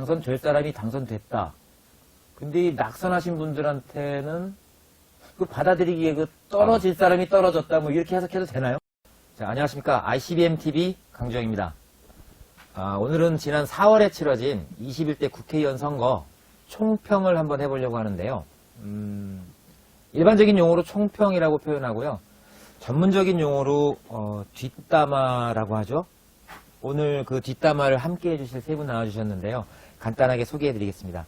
당선될 사람이 당선됐다. 근데 이 낙선하신 분들한테는 그 받아들이기에 그 떨어질 사람이 떨어졌다. 뭐 이렇게 해석해도 되나요? 자, 안녕하십니까. ICBM-TV 강주영입니다. 오늘은 지난 4월에 치러진 21대 국회의원 선거 총평을 한번 해보려고 하는데요. 일반적인 용어로 총평이라고 표현하고요. 전문적인 용어로 뒷담화라고 하죠. 오늘 그 뒷담화를 함께 해주실 세 분 나와주셨는데요. 간단하게 소개해드리겠습니다.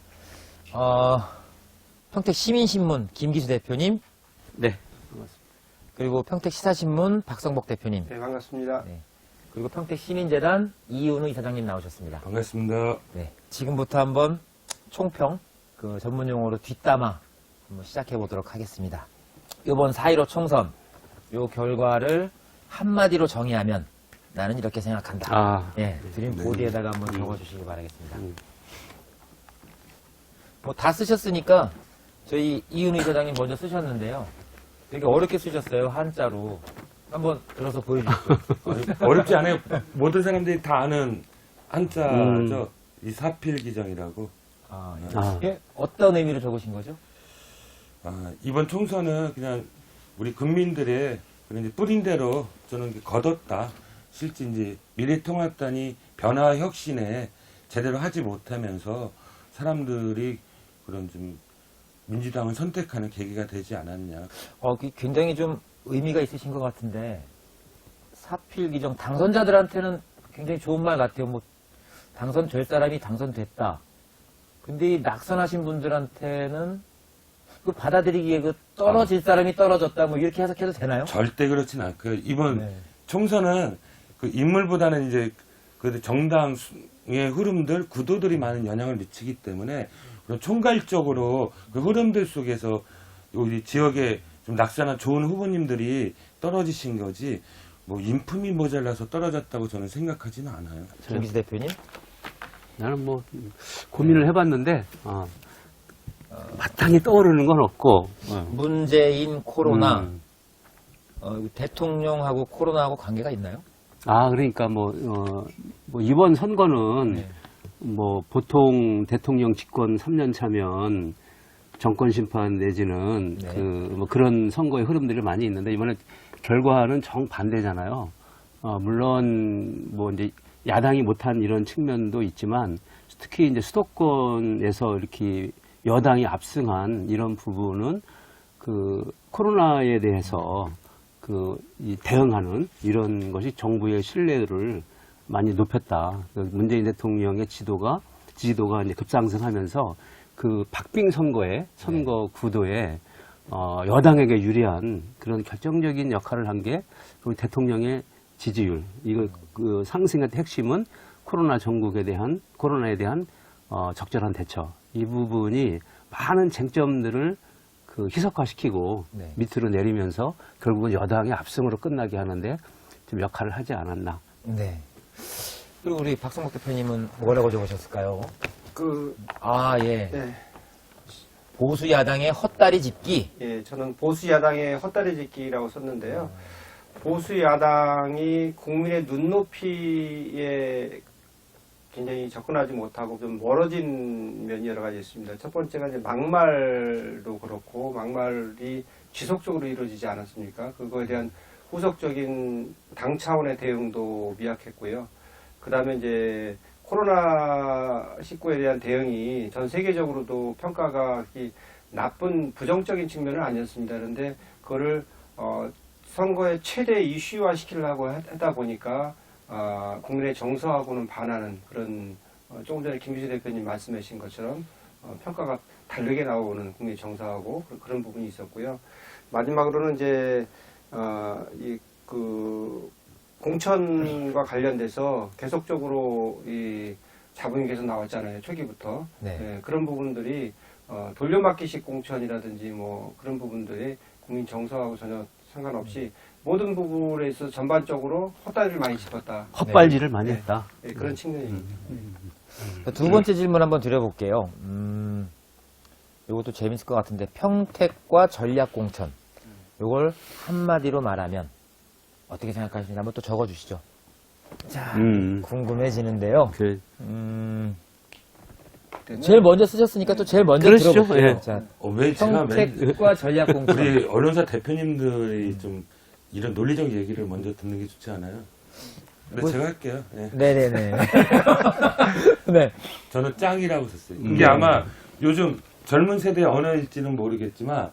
평택시민신문 김기수 대표님. 네, 반갑습니다. 그리고 평택시사신문 박성복 대표님. 네, 반갑습니다. 네. 그리고 평택시민재단 이은우 이사장님 나오셨습니다. 반갑습니다. 네. 지금부터 한번 총평, 그 전문 용어로 뒷담화 한번 시작해 보도록 하겠습니다. 이번 4.15 총선, 요 결과를 한마디로 정의하면 나는 이렇게 생각한다. 예, 드림 보드에다가 한번 적어주시기 바라겠습니다. 뭐 다 쓰셨으니까 저희 이은우 이사장님 먼저 쓰셨는데요. 되게 어렵게 쓰셨어요, 한자로. 한번 들어서 보여주시죠. 어렵지 않아요. 모든 사람들이 다 아는 한자죠. 이 사필기정이라고. 예, 어떤 의미로 적으신 거죠? 이번 총선은 그냥 우리 국민들의 그런 이제 뿌린대로 저는 거뒀다. 실제 이제 미래통합당이 변화 혁신에 제대로 하지 못하면서 사람들이 그런 좀 민주당을 선택하는 계기가 되지 않았냐. 굉장히 좀 의미가 있으신 것 같은데, 사필기정, 당선자들한테는 굉장히 좋은 말 같아요. 뭐, 당선될 사람이 당선됐다. 근데 이 낙선하신 분들한테는 그 받아들이기에 그 떨어질 사람이 떨어졌다. 뭐 이렇게 해석해도 되나요? 절대 그렇진 않고요. 이번 총선은 그 인물보다는 이제 그 정당의 흐름들, 구도들이 많은 영향을 미치기 때문에 그런 총괄적으로 그 흐름들 속에서 우리 지역에 좀 낙선한 좋은 후보님들이 떨어지신 거지 뭐 인품이 모자라서 떨어졌다고 저는 생각하지는 않아요. 김기수 대표님? 나는 뭐 고민을 해봤는데 마땅히 떠오르는 건 없고 문재인, 코로나, 대통령하고 코로나하고 관계가 있나요? 그러니까 뭐 이번 선거는 뭐 보통 대통령 집권 3년 차면 정권 심판 내지는 뭐 그런 선거의 흐름들이 많이 있는데 이번에 결과는 정반대잖아요. 물론 뭐 이제 야당이 못한 이런 측면도 있지만 특히 이제 수도권에서 이렇게 여당이 압승한 이런 부분은 그 코로나에 대해서 이 대응하는 이런 것이 정부의 신뢰를 많이 높였다. 문재인 대통령의 지지도가 이제 급상승하면서 그 박빙 선거의 선거 구도에 여당에게 유리한 그런 결정적인 역할을 한 게 우리 대통령의 지지율. 이거 그 상승의 핵심은 코로나에 대한 적절한 대처. 이 부분이 많은 쟁점들을 그 희석화시키고 밑으로 내리면서 결국은 여당의 압승으로 끝나게 하는데 좀 역할을 하지 않았나. 네. 그리고 우리 박성복 대표님은 뭐라고 적으셨을까요? 예. 네. 보수 야당의 헛다리 짚기. 예, 저는 보수 야당의 헛다리 짚기라고 썼는데요. 보수 야당이 국민의 눈높이에 굉장히 접근하지 못하고 좀 멀어진 면이 여러 가지 있습니다. 첫 번째가 이제 막말도 그렇고 막말이 지속적으로 이루어지지 않았습니까? 그거에 대한 후속적인 당 차원의 대응도 미약했고요. 그 다음에 이제 코로나19에 대한 대응이 전 세계적으로도 평가가 나쁜 부정적인 측면은 아니었습니다. 그런데 그거를 선거의 최대 이슈화 시키려고 하다 보니까 국민의 정서하고는 반하는 그런 조금 전에 김기수 대표님 말씀하신 것처럼 평가가 다르게 나오는 국민의 정서하고 그런 부분이 있었고요. 마지막으로는 이제 공천과 관련돼서 계속적으로 이 자본이 계속 나왔잖아요. 초기부터. 그런 부분들이 돌려막기식 공천이라든지 뭐 그런 부분들이 국민 정서하고 전혀 상관없이 모든 부분에 있어서 전반적으로 헛다리를 많이 짚었다. 헛발질을 많이 했다. 그런 측면입니다. 두 번째 질문 한번 드려볼게요. 이것도 재밌을 것 같은데 평택과 전략공천. 이걸 한마디로 말하면 어떻게 생각하시는지 한번 또 적어주시죠. 자, 궁금해지는데요. 때문에 제일 먼저 쓰셨으니까 또 제일 먼저 그러시죠. 들어볼게요. 예. 자, 왜 제가 평택과 전략공천. 우리 언론사 대표님들이 좀 이런 논리적 얘기를 먼저 듣는 게 좋지 않아요? 근데 뭐- 제가 할게요. 예. 네네네. 네. 저는 짱이라고 썼어요. 이게 아마 요즘 젊은 세대의 언어일지는 모르겠지만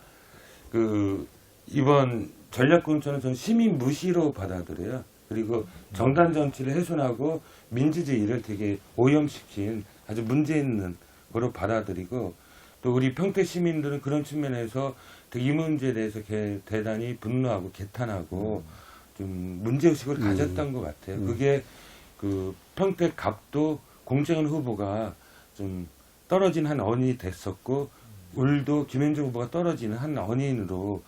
이번 전략공천은 전 시민 무시로 받아들여요. 그리고 정당 정치를 훼손하고 민주주의를 되게 오염시킨 아주 문제 있는 거로 받아들이고 또 우리 평택 시민들은 그런 측면에서 이 문제에 대해서 대단히 분노하고 개탄하고 좀 문제의식을 가졌던 것 같아요. 그게 평택 갑도 공정한 후보가 좀 떨어진 한 언인이 됐었고 울도 김현정 후보가 떨어지는 한 언인으로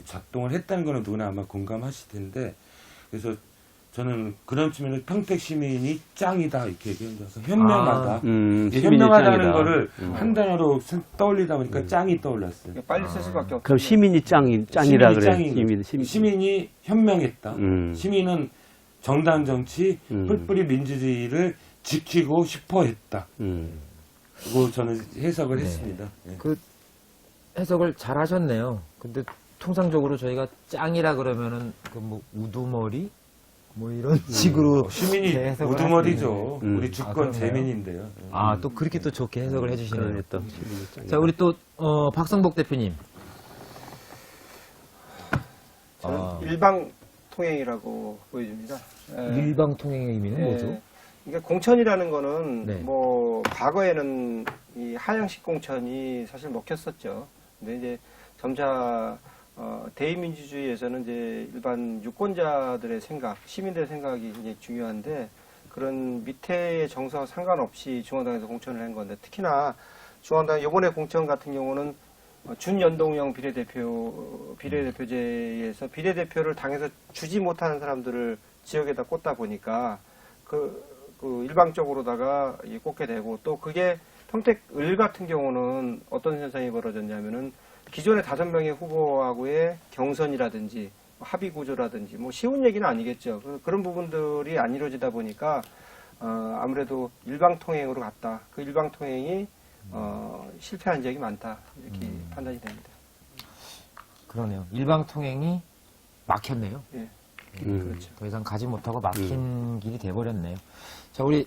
작동을 했다는 거는 누구나 아마 공감하실 텐데 그래서 저는 그런 측면에서 평택 시민이 짱이다 이렇게 얘기한 줄 알아서 현명하다. 이 시민이 현명하다는 짱이다. 거를 한 단어로 떠올리다 보니까 짱이 떠올랐어요. 빨리 쓸 수밖에 없죠. 그럼 시민이 짱이라 그래. 시민이 현명했다. 시민은 정당 정치, 음. 뿔뿔이 민주주의를 지키고 싶어 했다. 그리고 저는 해석을 했습니다. 예. 그 해석을 잘 하셨네요. 근데 통상적으로 저희가 짱이라 그러면은 그 뭐 우두머리 뭐 이런 식으로 시민이 제 해석을 우두머리죠. 우리 아, 주권 그런가요? 재민인데요. 예. 아, 또 그렇게 또 좋게 해석을 해주시네요. 그러네, 또 시민이 짱이다. 자, 우리 또 박성복 대표님. 저는 아. 일방 통행이라고 보여집니다. 예. 일방통행의 의미는 예. 뭐죠? 그러니까 공천이라는 거는 네. 뭐 과거에는 이 하향식 공천이 사실 먹혔었죠. 근데 이제 점차 대의민주주의에서는 이제 일반 유권자들의 생각, 시민들의 생각이 굉장히 중요한데 그런 밑에의 정서와 상관없이 중앙당에서 공천을 한 건데 특히나 중앙당 이번에 공천 같은 경우는 준연동형 비례대표제에서 비례대표를 당에서 주지 못하는 사람들을 지역에다 꽂다 보니까 그 일방적으로다가 꽂게 되고 또 그게 평택을 같은 경우는 어떤 현상이 벌어졌냐면은 기존의 5명의 후보하고의 경선이라든지 합의 구조라든지 뭐 쉬운 얘기는 아니겠죠. 그런 부분들이 안 이루어지다 보니까 아무래도 일방통행으로 갔다. 그 일방통행이 실패한 지역이 많다. 이렇게 판단이 됩니다. 그러네요. 일방통행이 막혔네요. 예. 그렇죠. 더 이상 가지 못하고 막힌 길이 돼버렸네요. 자, 우리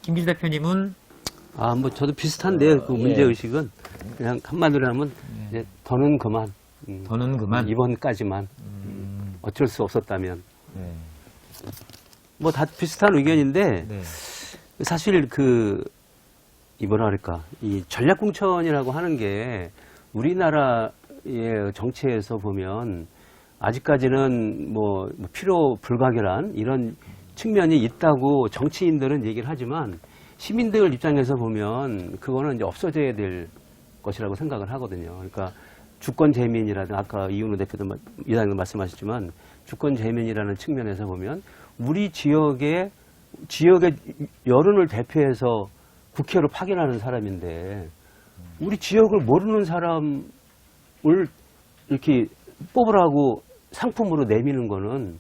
김길 대표님은 뭐 저도 비슷한데 그 문제 의식은 그냥 한마디로 하면 이제 더는 그만. 더는 그만. 이번까지만. 어쩔 수 없었다면. 네. 뭐 다 비슷한 의견인데 네. 사실 이 뭐라 그럴까 이 전략공천이라고 하는 게 우리나라의 정치에서 보면 아직까지는 뭐 필요 불가결한 이런 측면이 있다고 정치인들은 얘기를 하지만 시민들 입장에서 보면 그거는 이제 없어져야 될 것이라고 생각을 하거든요. 그러니까 주권 재민이라든 아까 이윤호 이사님도 말씀하셨지만 주권 재민이라는 측면에서 보면 우리 지역의 여론을 대표해서 국회로 파견하는 사람인데 우리 지역을 모르는 사람을 이렇게 뽑으라고 상품으로 내미는 거는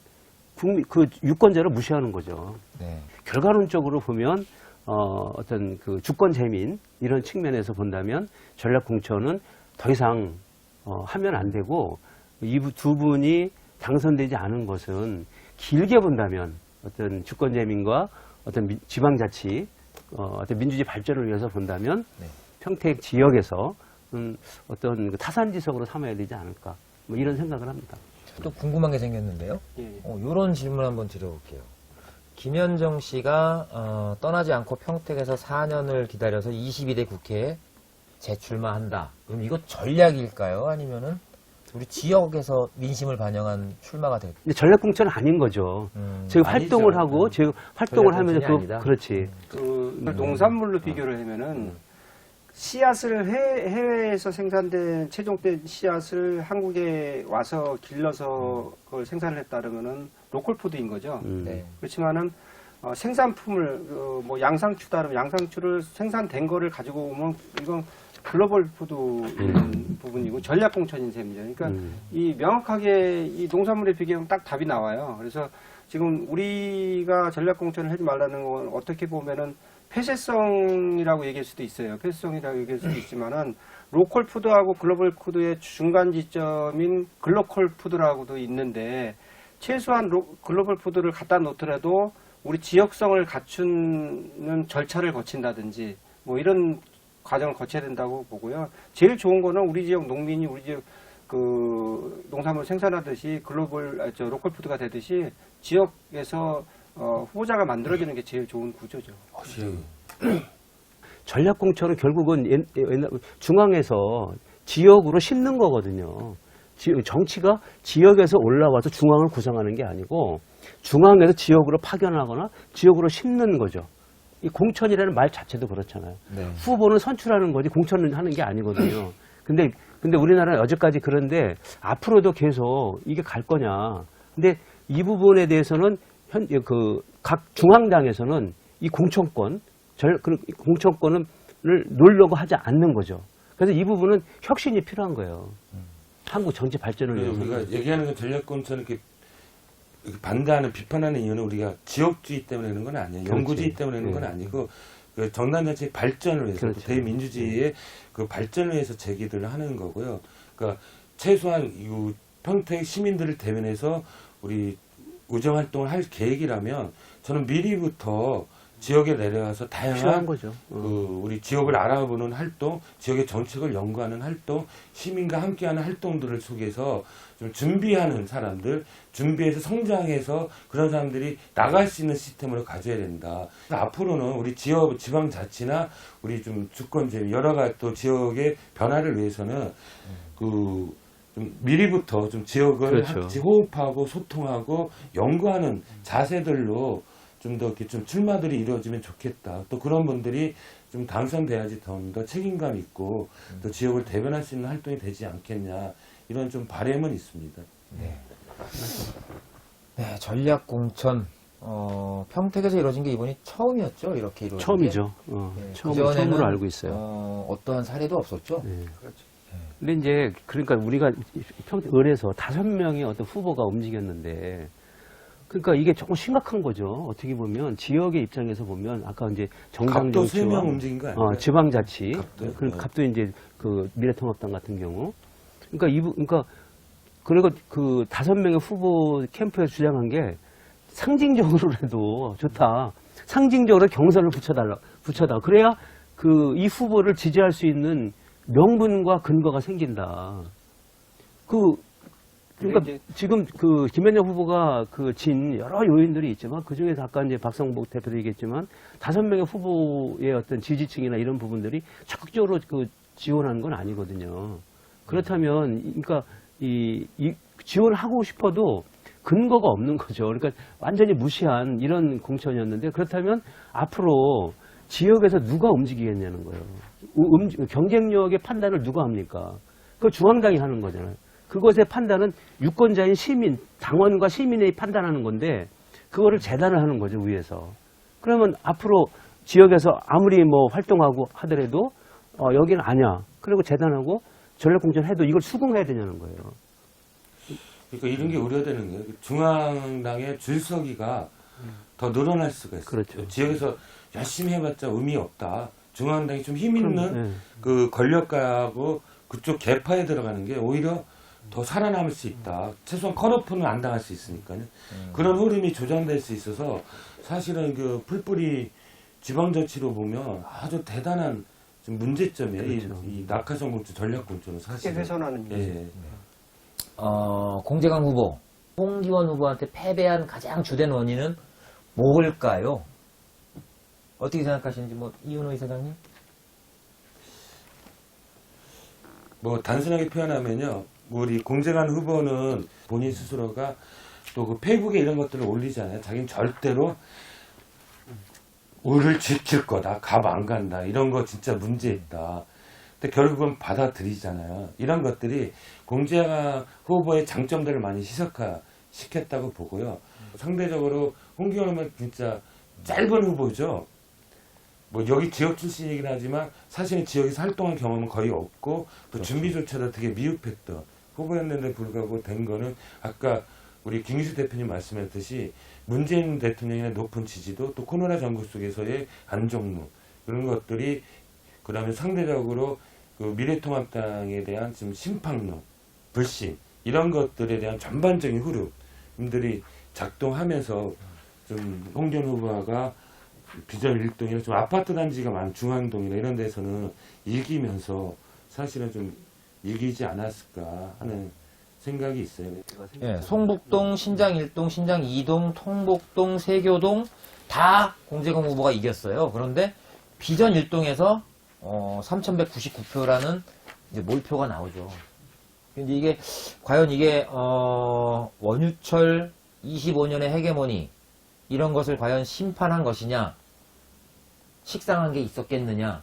그 유권자를 무시하는 거죠. 네. 결과론적으로 보면 어떤 그 주권 재민 이런 측면에서 본다면 전략 공천은 더 이상 하면 안 되고 이 두 분이 당선되지 않은 것은 길게 본다면 어떤 주권 재민과 어떤 지방자치 어떤 민주주의 발전을 위해서 본다면 네. 평택 지역에서 어떤 타산지석으로 삼아야 되지 않을까 뭐 이런 생각을 합니다. 또 궁금한 게 생겼는데요. 예. 이런 질문 한번 드려볼게요. 김현정 씨가 떠나지 않고 평택에서 4년을 기다려서 22대 국회에 재출마한다. 그럼 이거 전략일까요? 아니면은 우리 지역에서 민심을 반영한 출마가 될까요? 근데 전략 공천은 아닌 거죠. 즉 활동을 하고 즉 활동을 하면서 공천이 아니다. 그렇지. 농산물로 비교를 하면은 씨앗을 해외에서 생산된 최종된 씨앗을 한국에 와서 길러서 그걸 생산을 했다 그러면은 로컬 푸드인 거죠. 네. 그렇지만은 생산품을 뭐 양상추다 그러면 양상추를 생산된 거를 가지고 오면 이건 글로벌 푸드인 부분이고 전략 공천인 셈이죠. 그러니까 이 명확하게 이 농산물에 비교하면 딱 답이 나와요. 그래서 지금 우리가 전략 공천을 하지 말라는 건 어떻게 보면은 폐쇄성이라고 얘기할 수도 있어요. 폐쇄성이라고 얘기할 수도 있지만은 로컬 푸드하고 글로벌 푸드의 중간 지점인 글로컬 푸드라고도 있는데 최소한 글로벌 푸드를 갖다 놓더라도 우리 지역성을 갖추는 절차를 거친다든지 뭐 이런 과정을 거쳐야 된다고 보고요. 제일 좋은 거는 우리 지역 농민이 우리 지역 그 농산물 생산하듯이 로컬 푸드가 되듯이 지역에서 후보자가 만들어지는 게 제일 좋은 구조죠. 전략공천은 결국은 옛날 중앙에서 지역으로 심는 거거든요. 정치가 지역에서 올라와서 중앙을 구성하는 게 아니고 중앙에서 지역으로 파견하거나 지역으로 심는 거죠. 이 공천이라는 말 자체도 그렇잖아요. 네. 후보는 선출하는 거지 공천을 하는 게 아니거든요. 근데 우리나라는 여지까지 그런데 앞으로도 계속 이게 갈 거냐. 근데 이 부분에 대해서는 각 중앙당에서는 이 공천권을 놓으려고 하지 않는 거죠. 그래서 이 부분은 혁신이 필요한 거예요. 한국 정치 발전을 위해서. 우리가 얘기하는 건 전략공천을 이렇게 반대하는, 비판하는 이유는 우리가 지역주의 때문에 그런 건 아니에요. 그렇지. 영구주의 때문에 그런 건 아니고, 그 정당 자체의 발전을 위해서, 그렇죠. 대민주주의의 그 발전을 위해서 제기들을 하는 거고요. 그러니까 최소한 이 평택 시민들을 대변해서 우리 의정 활동을 할 계획이라면 저는 미리부터 지역에 내려가서 필요한 다양한 거죠. 우리 지역을 알아보는 활동, 지역의 정책을 연구하는 활동, 시민과 함께하는 활동들을 속에서 좀 준비하는 사람들, 준비해서 성장해서 그런 사람들이 나갈 수 있는 시스템으로 가져야 된다. 앞으로는 우리 지방자치나 우리 좀 주권제 여러 가지 또 지역의 변화를 위해서는 좀 미리부터 좀 지역을 그렇죠. 같이 호흡하고 소통하고 연구하는 자세들로 좀 더 이렇게 좀 출마들이 이루어지면 좋겠다. 또 그런 분들이 좀 당선돼야지 더 책임감 있고 또 지역을 대변할 수 있는 활동이 되지 않겠냐. 이런 좀 바람은 있습니다. 네, 전략 공천 평택에서 이루어진 게 이번이 처음이었죠. 이렇게 이루어진 처음이죠. 게. 처음으로 알고 있어요. 어떠한 사례도 없었죠. 네. 그렇죠. 근데 이제 그러니까 우리가 을에서 5명의 어떤 후보가 움직였는데 그러니까 이게 조금 심각한 거죠. 어떻게 보면 지역의 입장에서 보면 아까 이제 정당 갑도 정치와 3명 움직인 거 아니에요? 지방자치 갑도요? 그리고 갑도 이제 그 미래통합당 같은 경우 그러니까 그리고 그 5명의 후보 캠프에서 주장한 게 상징적으로라도 좋다. 상징적으로 경선을 붙여다. 그래야 이 후보를 지지할 수 있는 명분과 근거가 생긴다. 그러니까 지금 김현정 후보가 진 여러 요인들이 있지만 그 중에서 아까 이제 박성복 대표도 얘기했지만 5명의 후보의 어떤 지지층이나 이런 부분들이 적극적으로 지원하는 건 아니거든요. 그렇다면 그러니까 이 지원하고 싶어도 근거가 없는 거죠. 그러니까 완전히 무시한 이런 공천이었는데 그렇다면 앞으로 지역에서 누가 움직이겠냐는 거예요. 경쟁력의 판단을 누가 합니까? 그거 중앙당이 하는 거잖아요. 그것의 판단은 유권자인 시민, 당원과 시민이 판단하는 건데 그거를 재단을 하는 거죠, 위에서. 그러면 앞으로 지역에서 아무리 활동하고 하더라도 여기는 아니야. 그리고 재단하고 전략공천해도 이걸 수긍해야 되냐는 거예요. 그러니까 이런 게 우려되는 거예요. 중앙당의 줄서기가 더 늘어날 수가 있어요. 그렇죠. 지역에서 열심히 해봤자 의미 없다. 중앙당이 좀 힘 있는 네. 그 권력가하고 그쪽 개파에 들어가는 게 오히려 더 살아남을 수 있다. 최소한 컷오프는 안 당할 수 있으니까요. 그런 흐름이 조장될 수 있어서 사실은 그 풀뿌리 지방자치로 보면 아주 대단한 좀 문제점이에요. 그렇죠. 이 낙하산 공천, 전략 공천은 크게 사실. 훼손하는 예. 공재강 후보, 홍기원 후보한테 패배한 가장 주된 원인은 뭘까요? 어떻게 생각하시는지 이윤호 이사장님? 단순하게 표현하면요. 우리 공재관 후보는 본인 스스로가 또 그 페이북에 이런 것들을 올리잖아요. 자기는 절대로 우리를 지킬 거다. 갑 안 간다. 이런 거 진짜 문제 있다. 근데 결국은 받아들이잖아요. 이런 것들이 공재관 후보의 장점들을 많이 희석시켰다고 보고요. 상대적으로 홍기원 후보는 진짜 짧은 후보죠. 여기 지역 출신이긴 하지만 사실은 지역에서 활동한 경험은 거의 없고 또 준비조차도 되게 미흡했던 후보였는데 불구하고 된 거는 아까 우리 김기수 대표님 말씀하셨듯이 문재인 대통령의 높은 지지도 또 코로나 전국 속에서의 안정무 그런 것들이 그다음에 상대적으로 그 미래통합당에 대한 지금 심판론, 불신 이런 것들에 대한 전반적인 흐름들이 작동하면서 좀 홍준 후보가 비전 일동이나 좀 아파트 단지가 많은 중앙동이나 이런 데서는 이기면서 사실은 좀 이기지 않았을까 하는 생각이 있어요. 예, 송북동, 신장 1동, 신장 2동, 통복동, 세교동 다 공재경 후보가 이겼어요. 그런데 비전 1동에서 3,199표라는 이제 몰표가 나오죠. 근데 이게 과연 이게 원유철 25년의 헤게모니 이런 것을 과연 심판한 것이냐, 식상한 게 있었겠느냐.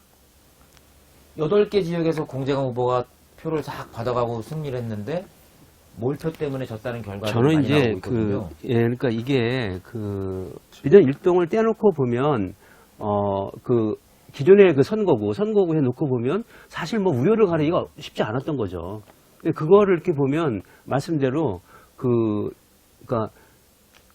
8개 지역에서 공재경 후보가 표를 싹 받아가고 승리를 했는데 몰표 때문에 졌다는 결과가 저는 많이 이제 나오고 있거든요. 그러니까 이게 비전 일동을 떼놓고 보면 기존의 그 선거구 해놓고 보면 사실 뭐 우열을 가리기가 쉽지 않았던 거죠. 그거를 이렇게 보면 말씀대로 그러니까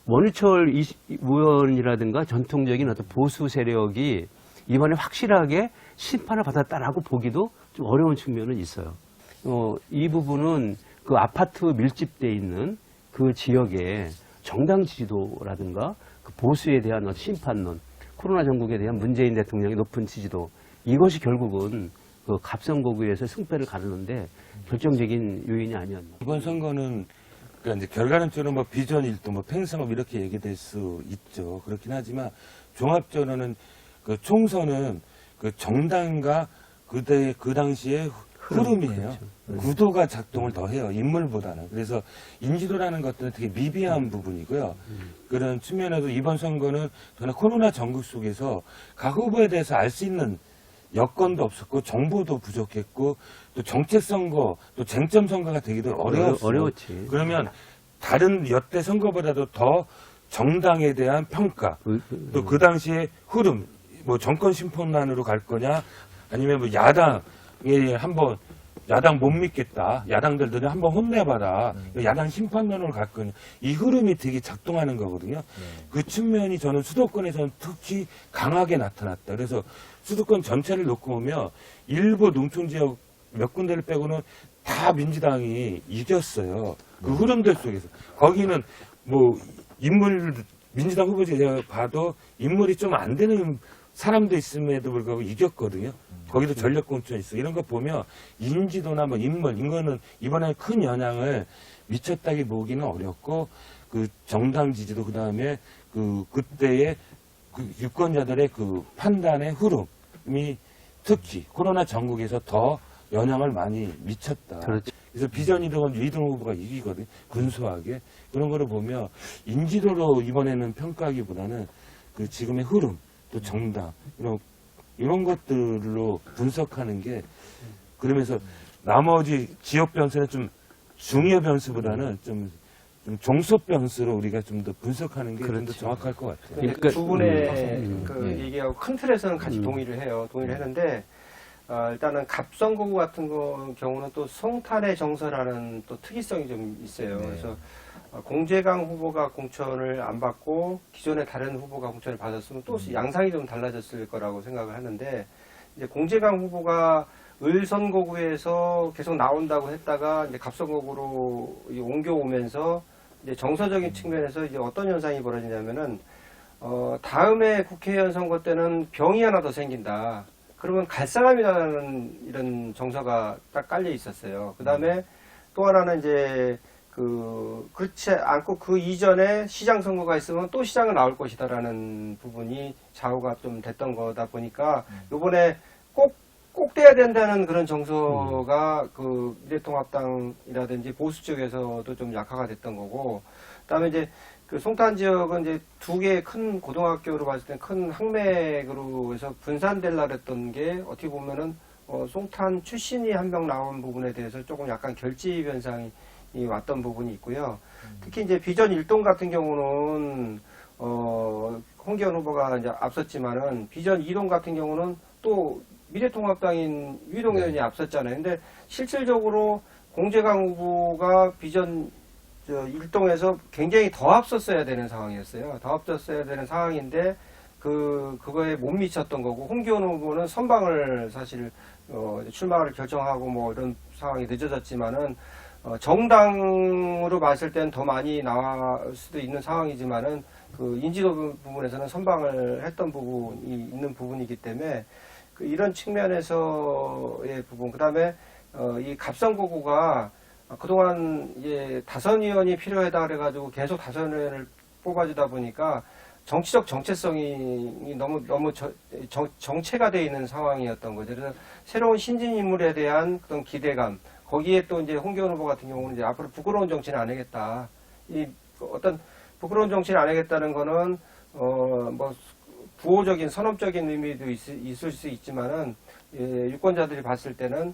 원유철 의원이라든가 전통적인 어떤 보수 세력이 이번에 확실하게 심판을 받았다라고 보기도 좀 어려운 측면은 있어요. 이 부분은 그 아파트 밀집돼 있는 그 지역의 정당 지지도라든가 그 보수에 대한 어떤 심판론, 코로나 전국에 대한 문재인 대통령의 높은 지지도, 이것이 결국은 그 갑선거구에서 승패를 가르는데 결정적인 요인이 아니었나. 이번 선거는 그러니까 이제 결과론적으로 뭐 비전 일동, 뭐 팽성업 이렇게 얘기될 수 있죠. 그렇긴 하지만 종합적으로는 그 총선은 그 정당과 그 당시의 흐름이에요. 그렇죠. 구도가 작동을 더 해요. 인물보다는. 그래서 인지도라는 것들은 되게 미비한 부분이고요. 그런 측면에서 이번 선거는 저는 코로나 전국 속에서 각 후보에 대해서 알 수 있는 여건도 없었고 정보도 부족했고 또 정책 선거 또 쟁점 선거가 되기도 어려웠지. 그러면 다른 여태 선거보다도 더 정당에 대한 평가 또 그 당시의 흐름 뭐 정권 심판론으로 갈 거냐 아니면 뭐 야당에 한번 야당 못 믿겠다. 야당들 너네 한번 혼내봐라. 야당 심판론으로 갈 거냐. 이 흐름이 되게 작동하는 거거든요. 그 측면이 저는 수도권에서는 특히 강하게 나타났다. 그래서 수도권 전체를 놓고 보면 일부 농촌지역 몇 군데를 빼고는 다 민주당이 이겼어요. 그 흐름들 속에서. 거기는 뭐 민주당 후보지 제가 봐도 인물이 좀 안 되는 사람도 있음에도 불구하고 이겼거든요. 거기도 전력 공천이 있어. 이런 거 보면 인지도나 뭐 이거는 이번에 큰 영향을 미쳤다기 보기는 어렵고 그 정당 지지도 그다음에 그때의 그 유권자들의 그 판단의 흐름이 특히 코로나 전국에서 더 영향을 많이 미쳤다. 그렇죠. 그래서 비전 이동은 이동 후보가 이기거든요. 근소하게. 그런 거를 보면 인지도로 이번에는 평가하기보다는 그 지금의 흐름 또 정당 이런 것들로 분석하는 게 그러면서 나머지 지역 변수는 좀 중요 변수보다는 좀 종속 변수로 우리가 좀 더 분석하는 게 좀 더 정확할 것 같아요. 그러니까 두 분의 예. 얘기하고 큰 틀에서는 같이 동의를 해요. 동의를 했는데 일단은 갑선거구 같은 경우는 또 송탄의 정서라는 또 특이성이 좀 있어요. 네. 그래서 공재강 후보가 공천을 안 받고 기존의 다른 후보가 공천을 받았으면 또 양상이 좀 달라졌을 거라고 생각을 하는데 이제 공재강 후보가 을선거구에서 계속 나온다고 했다가 이제 갑선거구로 옮겨오면서 이제 정서적인 측면에서 이제 어떤 현상이 벌어지냐면은 다음에 국회의원 선거 때는 병이 하나 더 생긴다. 그러면 갈 사람이라는 이런 정서가 딱 깔려 있었어요. 그 다음에 또 하나는 이제 그렇지 않고 그 이전에 시장 선거가 있으면 또 시장은 나올 것이다라는 부분이 좌우가 좀 됐던 거다 보니까 요번에 꼭 돼야 된다는 그런 정서가 그 미래통합당이라든지 보수 쪽에서도 좀 약화가 됐던 거고, 그다음에 이제 그 송탄 지역은 이제 두 개의 큰 고등학교로 봤을 때 큰 항맥으로 해서 분산될라 그랬던 게 어떻게 보면은 송탄 출신이 한 명 나온 부분에 대해서 조금 약간 결집 현상이 왔던 부분이 있고요. 특히 이제 비전 1동 같은 경우는 홍기현 후보가 이제 앞섰지만은 비전 2동 같은 경우는 또 미래통합당인 유희동 의원이 앞섰잖아요. 근데 실질적으로 공재강 후보가 비전 일동에서 굉장히 더 앞섰어야 되는 상황이었어요. 더 앞섰어야 되는 상황인데 그거에 못 미쳤던 거고, 홍기원 후보는 선방을 사실 출마를 결정하고 뭐 이런 상황이 늦어졌지만은 정당으로 봤을 땐 더 많이 나올 수도 있는 상황이지만은 그 인지도 부분에서는 선방을 했던 부분이 있는 부분이기 때문에 이런 측면에서의 부분, 그다음에 이 갑성고구가 그동안 이제 다선 의원이 필요하다 그래가지고 계속 다선 의원을 뽑아주다 보니까 정치적 정체성이 너무 정체가 되어 있는 상황이었던 거죠. 그래서 새로운 신진 인물에 대한 그런 기대감, 거기에 또 이제 홍기원 후보 같은 경우는 이제 앞으로 부끄러운 정치는 안 하겠다. 이 어떤 부끄러운 정치를 안 하겠다는 거는 뭐 구호적인 선언적인 의미도 있을 수 있지만은 유권자들이 봤을 때는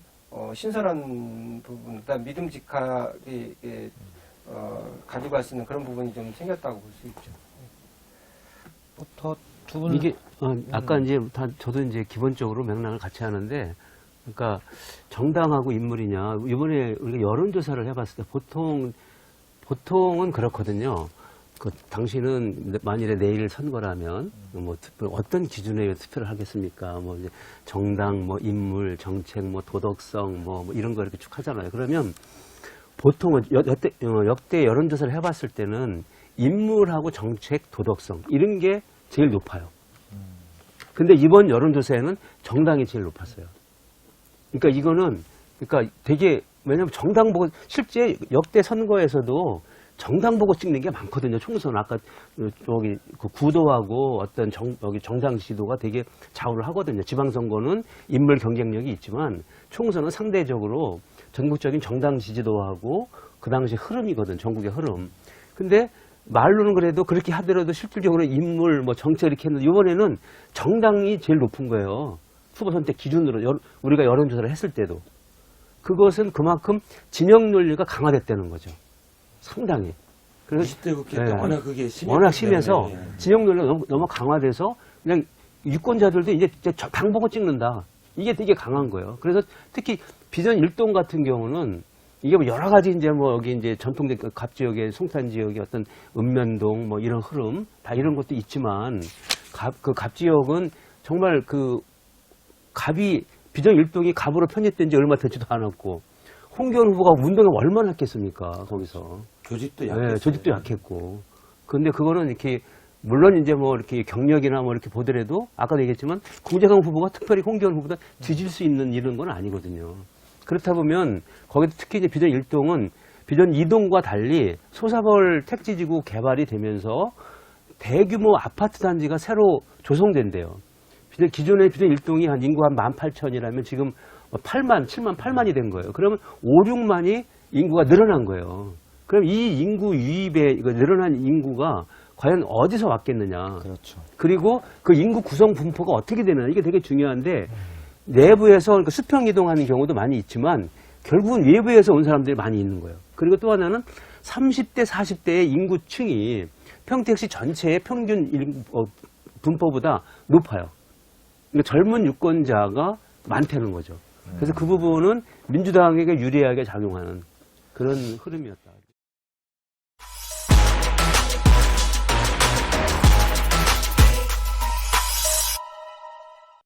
신선한 부분, 그다음 믿음직하게 가져갈 수 있는 그런 부분이 좀 생겼다고 볼 수 있죠. 두 분 이게 아까 이제 저도 이제 기본적으로 맥락을 같이 하는데, 그러니까 정당하고 인물이냐, 이번에 우리가 여론조사를 해봤을 때 보통은 그렇거든요. 그 당신은 만일에 내일 선거라면 뭐 어떤 기준에 투표를 하겠습니까? 뭐 이제 정당, 뭐 인물, 정책, 뭐 도덕성, 뭐 이런 거 이렇게 쭉 하잖아요. 그러면 보통은 역대 여론조사를 해봤을 때는 인물하고 정책, 도덕성 이런 게 제일 높아요. 근데 이번 여론조사에는 정당이 제일 높았어요. 그러니까 이거는 그러니까 되게, 왜냐면 정당 보고 실제 역대 선거에서도 정당 보고 찍는 게 많거든요. 총선 아까 저기 그 구도하고 어떤 여기 정당 지도가 되게 좌우를 하거든요. 지방선거는 인물 경쟁력이 있지만 총선은 상대적으로 전국적인 정당 지지도하고 그 당시 흐름이거든. 전국의 흐름. 근데 말로는 그래도 그렇게 하더라도 실질적으로 인물 뭐 정책 이렇게 했는데 이번에는 정당이 제일 높은 거예요. 후보 선택 기준으로 우리가 여론조사를 했을 때도. 그것은 그만큼 진영 논리가 강화됐다는 거죠. 상당히. 그래서 20대 국회 때 워낙 그게 워낙 심해서 때문에. 진영 논리가 너무 강화돼서 그냥 유권자들도 이제 당 보고 찍는다. 이게 되게 강한 거예요. 그래서 특히 비전 1동 같은 경우는 이게 뭐 여러 가지 이제 뭐 여기 이제 전통적 갑 지역의 송탄 지역의 어떤 읍면동 뭐 이런 흐름 다 이런 것도 있지만 갑 지역은 정말 그 갑이 비전 1동이 갑으로 편입된 지 얼마 되지도 않았고 홍기원 후보가 운동을 얼마나 했겠습니까 거기서. 조직도 약했어요. 네, 조직도 약했고. 근데 그거는 이렇게, 물론 이제 뭐 이렇게 경력이나 뭐 이렇게 보더라도, 아까도 얘기했지만, 공재강 후보가 특별히 홍기원 후보보다 뒤질 수 있는 이런 건 아니거든요. 그렇다 보면, 거기도 특히 이제 비전 1동은 비전 2동과 달리 소사벌 택지지구 개발이 되면서 대규모 아파트 단지가 새로 조성된대요. 기존의 비전 1동이 한 인구 한 18,000이라면 지금 7만 8만이 된 거예요. 그러면 5, 6만이 인구가 늘어난 거예요. 그럼 이 인구 유입에 늘어난 인구가 과연 어디서 왔겠느냐. 그렇죠. 그리고 그 인구 구성 분포가 어떻게 되느냐. 이게 되게 중요한데 내부에서 그러니까 수평 이동하는 경우도 많이 있지만 결국은 외부에서 온 사람들이 많이 있는 거예요. 그리고 또 하나는 30대, 40대의 인구층이 평택시 전체의 평균 분포보다 높아요. 그러니까 젊은 유권자가 많다는 거죠. 그래서 그 부분은 민주당에게 유리하게 작용하는 그런 흐름이었다.